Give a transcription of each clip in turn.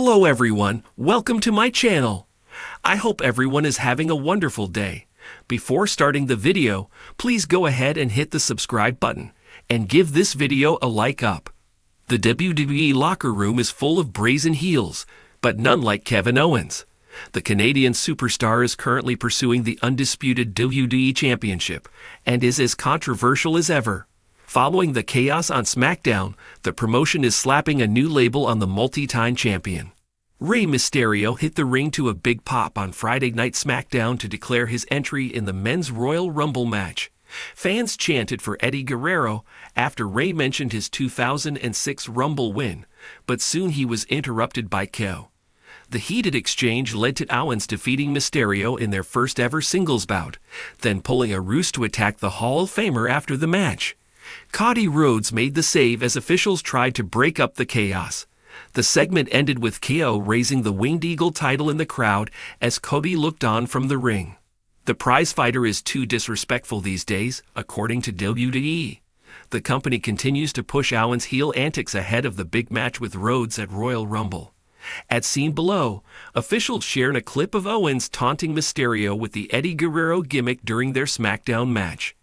Hello everyone, welcome to my channel. I hope everyone is having a wonderful day. Before starting the video, please go ahead and hit the subscribe button and give this video a like up. The WWE locker room is full of brazen heels, but none like Kevin Owens. The Canadian superstar is currently pursuing the undisputed WWE Championship and is as controversial as ever. Following the chaos on SmackDown, the promotion is slapping a new label on the multi-time champion. Rey Mysterio hit the ring to a big pop on Friday Night SmackDown to declare his entry in the Men's Royal Rumble match. Fans chanted for Eddie Guerrero after Rey mentioned his 2006 Rumble win, but soon he was interrupted by KO. The heated exchange led to Owens defeating Mysterio in their first ever singles bout, then pulling a ruse to attack the Hall of Famer after the match. Cody Rhodes made the save as officials tried to break up the chaos. The segment ended with KO raising the Winged Eagle title in the crowd as Cody looked on from the ring. The prizefighter is too disrespectful these days, according to WWE. The company continues to push Owens' heel antics ahead of the big match with Rhodes at Royal Rumble. As seen below, officials shared a clip of Owens taunting Mysterio with the Eddie Guerrero gimmick during their SmackDown match.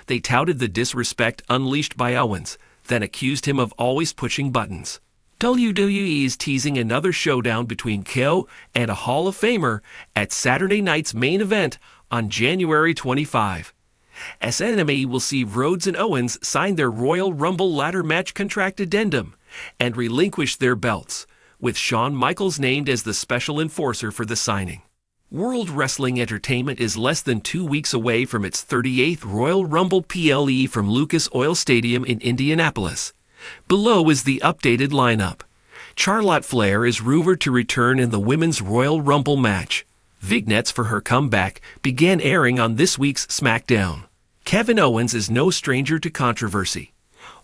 They touted the disrespect unleashed by Owens, then accused him of always pushing buttons. WWE is teasing another showdown between KO and a Hall of Famer at Saturday night's main event on January 25. SNME will see Rhodes and Owens sign their Royal Rumble ladder match contract addendum and relinquish their belts, with Shawn Michaels named as the special enforcer for the signing. World Wrestling Entertainment is less than 2 weeks away from its 38th Royal Rumble PLE from Lucas Oil Stadium in Indianapolis. Below is the updated lineup. Charlotte Flair is rumored to return in the Women's Royal Rumble match. Vignettes for her comeback began airing on this week's SmackDown. Kevin Owens is no stranger to controversy.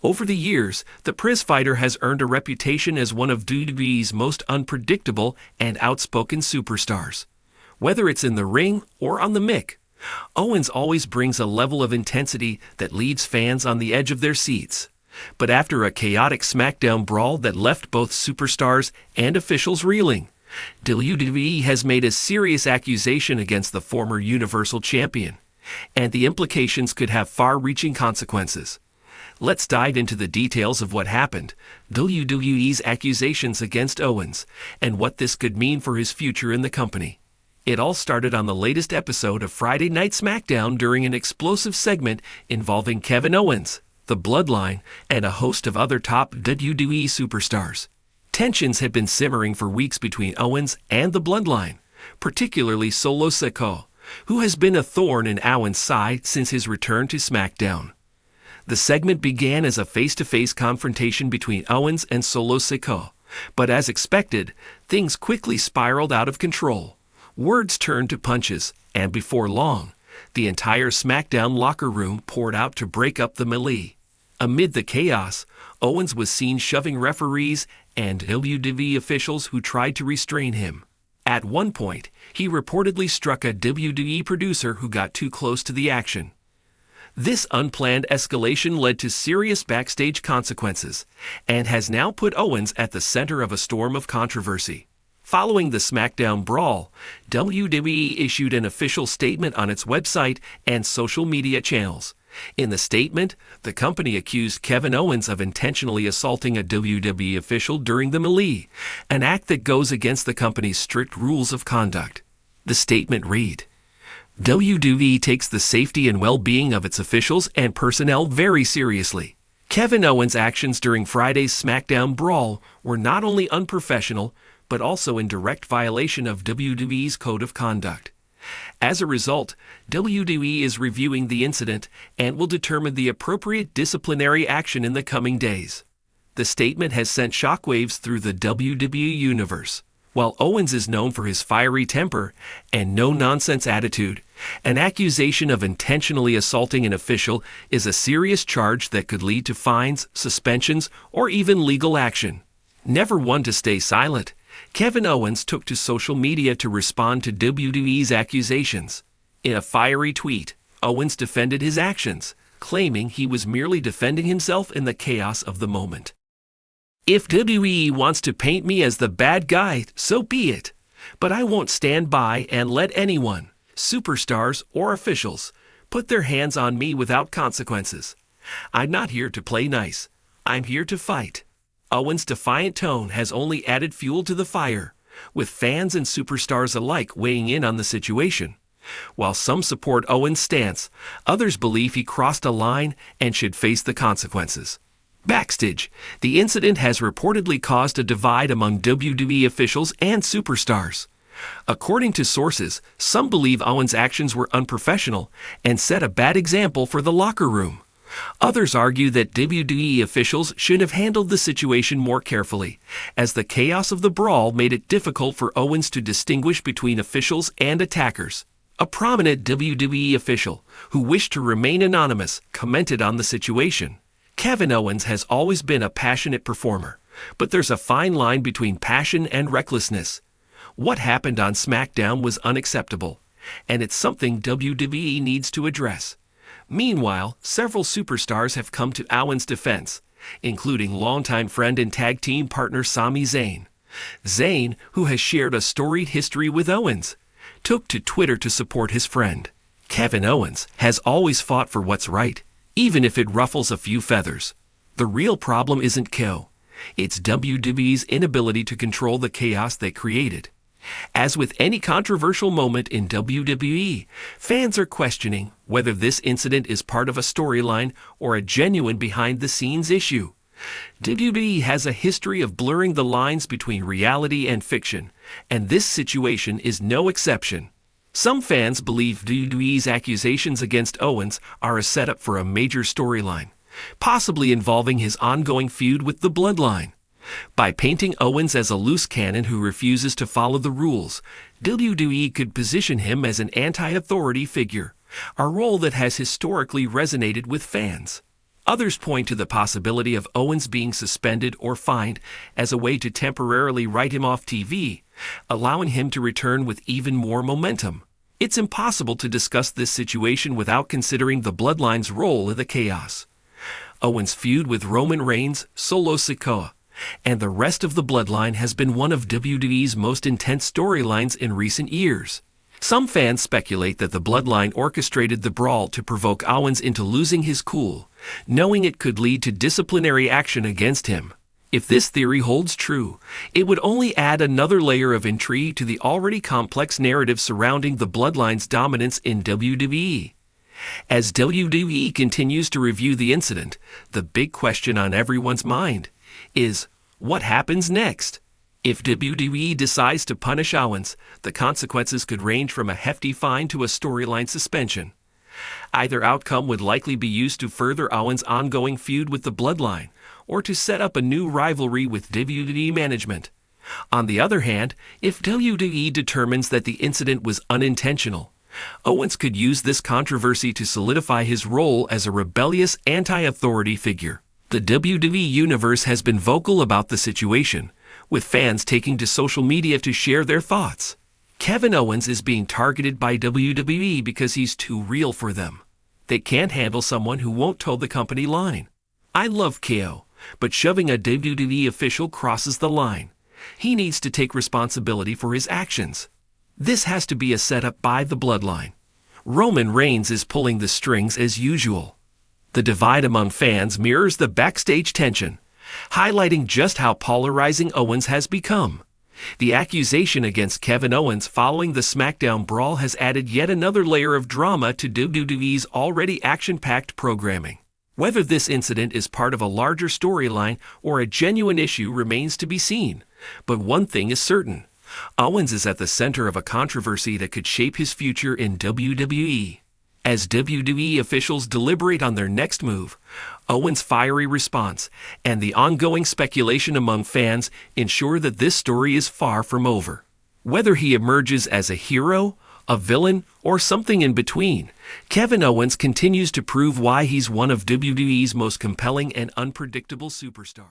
Over the years, the prizefighter has earned a reputation as one of WWE's most unpredictable and outspoken superstars. Whether it's in the ring or on the mic, Owens always brings a level of intensity that leaves fans on the edge of their seats. But after a chaotic SmackDown brawl that left both superstars and officials reeling, WWE has made a serious accusation against the former Universal Champion, and the implications could have far-reaching consequences. Let's dive into the details of what happened, WWE's accusations against Owens, and what this could mean for his future in the company. It all started on the latest episode of Friday Night SmackDown during an explosive segment involving Kevin Owens, the Bloodline, and a host of other top WWE superstars. Tensions had been simmering for weeks between Owens and the Bloodline, particularly Solo Sikoa, who has been a thorn in Owens' side since his return to SmackDown. The segment began as a face-to-face confrontation between Owens and Solo Sikoa, but as expected, things quickly spiraled out of control. Words turned to punches, and before long, the entire SmackDown locker room poured out to break up the melee. Amid the chaos, Owens was seen shoving referees and WWE officials who tried to restrain him. At one point, he reportedly struck a WWE producer who got too close to the action. This unplanned escalation led to serious backstage consequences and has now put Owens at the center of a storm of controversy. Following the SmackDown brawl, WWE issued an official statement on its website and social media channels. In the statement, the company accused Kevin Owens of intentionally assaulting a WWE official during the melee, an act that goes against the company's strict rules of conduct. The statement read, WWE takes the safety and well-being of its officials and personnel very seriously. Kevin Owens' actions during Friday's SmackDown brawl were not only unprofessional, but also in direct violation of WWE's code of conduct. As a result, WWE is reviewing the incident and will determine the appropriate disciplinary action in the coming days. The statement has sent shockwaves through the WWE universe. While Owens is known for his fiery temper and no-nonsense attitude, an accusation of intentionally assaulting an official is a serious charge that could lead to fines, suspensions, or even legal action. Never one to stay silent, Kevin Owens took to social media to respond to WWE's accusations. In a fiery tweet, Owens defended his actions, claiming he was merely defending himself in the chaos of the moment. If WWE wants to paint me as the bad guy, so be it. But I won't stand by and let anyone, superstars or officials, put their hands on me without consequences. I'm not here to play nice. I'm here to fight. Owens' defiant tone has only added fuel to the fire, with fans and superstars alike weighing in on the situation. While some support Owens' stance, others believe he crossed a line and should face the consequences. Backstage, the incident has reportedly caused a divide among WWE officials and superstars. According to sources, some believe Owens' actions were unprofessional and set a bad example for the locker room. Others argue that WWE officials should have handled the situation more carefully, as the chaos of the brawl made it difficult for Owens to distinguish between officials and attackers. A prominent WWE official, who wished to remain anonymous, commented on the situation. Kevin Owens has always been a passionate performer, but there's a fine line between passion and recklessness. What happened on SmackDown was unacceptable, and it's something WWE needs to address. Meanwhile, several superstars have come to Owens' defense, including longtime friend and tag team partner Sami Zayn. Zayn, who has shared a storied history with Owens, took to Twitter to support his friend. Kevin Owens has always fought for what's right, even if it ruffles a few feathers. The real problem isn't KO. It's WWE's inability to control the chaos they created. As with any controversial moment in WWE, fans are questioning whether this incident is part of a storyline or a genuine behind-the-scenes issue. WWE has a history of blurring the lines between reality and fiction, and this situation is no exception. Some fans believe WWE's accusations against Owens are a setup for a major storyline, possibly involving his ongoing feud with the Bloodline. By painting Owens as a loose cannon who refuses to follow the rules, WWE could position him as an anti-authority figure, a role that has historically resonated with fans. Others point to the possibility of Owens being suspended or fined as a way to temporarily write him off TV, allowing him to return with even more momentum. It's impossible to discuss this situation without considering the Bloodline's role in the chaos. Owens' feud with Roman Reigns, Solo Sikoa, and the rest of the Bloodline has been one of WWE's most intense storylines in recent years. Some fans speculate that the Bloodline orchestrated the brawl to provoke Owens into losing his cool, knowing it could lead to disciplinary action against him. If this theory holds true, it would only add another layer of intrigue to the already complex narrative surrounding the Bloodline's dominance in WWE. As WWE continues to review the incident, the big question on everyone's mind is, what happens next? If WWE decides to punish Owens, the consequences could range from a hefty fine to a storyline suspension. Either outcome would likely be used to further Owens' ongoing feud with the Bloodline, or to set up a new rivalry with WWE management. On the other hand, if WWE determines that the incident was unintentional, Owens could use this controversy to solidify his role as a rebellious anti-authority figure. The WWE Universe has been vocal about the situation, with fans taking to social media to share their thoughts. Kevin Owens is being targeted by WWE because he's too real for them. They can't handle someone who won't toe the company line. I love KO, but shoving a WWE official crosses the line. He needs to take responsibility for his actions. This has to be a setup by the Bloodline. Roman Reigns is pulling the strings as usual. The divide among fans mirrors the backstage tension, highlighting just how polarizing Owens has become. The accusation against Kevin Owens following the SmackDown brawl has added yet another layer of drama to WWE's already action-packed programming. Whether this incident is part of a larger storyline or a genuine issue remains to be seen, but one thing is certain: Owens is at the center of a controversy that could shape his future in WWE. As WWE officials deliberate on their next move, Owens' fiery response and the ongoing speculation among fans ensure that this story is far from over. Whether he emerges as a hero, a villain, or something in between, Kevin Owens continues to prove why he's one of WWE's most compelling and unpredictable superstars.